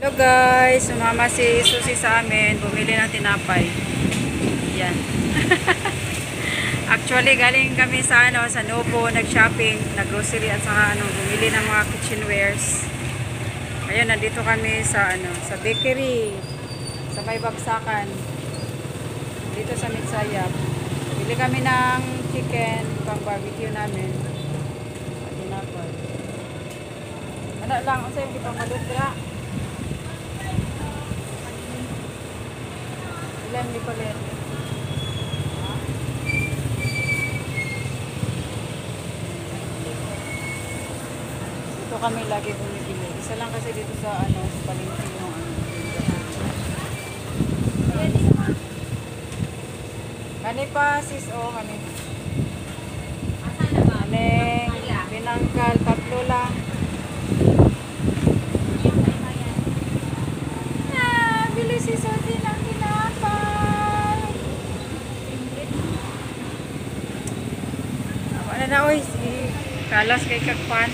Hello guys, sumama si Susi sa amin, bumili ng tinapay. Yan. Actually, galing kami sa sa Novo, nag-shopping, nag-grocery at saka bumili ng mga kitchenwares. Ayun, nandito kami sa sa bakery, sa may Bagsakan. Dito sa Mitsayap. Bili kami ng chicken pang barbecue namin. At tinapay. Ano lang, unsa yung kitang maludra? Ilan di ko let. Dito kami lagi bumibili. Isa lang kasi dito sa sa palengke yung Kani pa sis kani. Aneng binangkal tatlo lang. Bili si Susi ng tinapay. Wala na oy si kalas kay kakpan.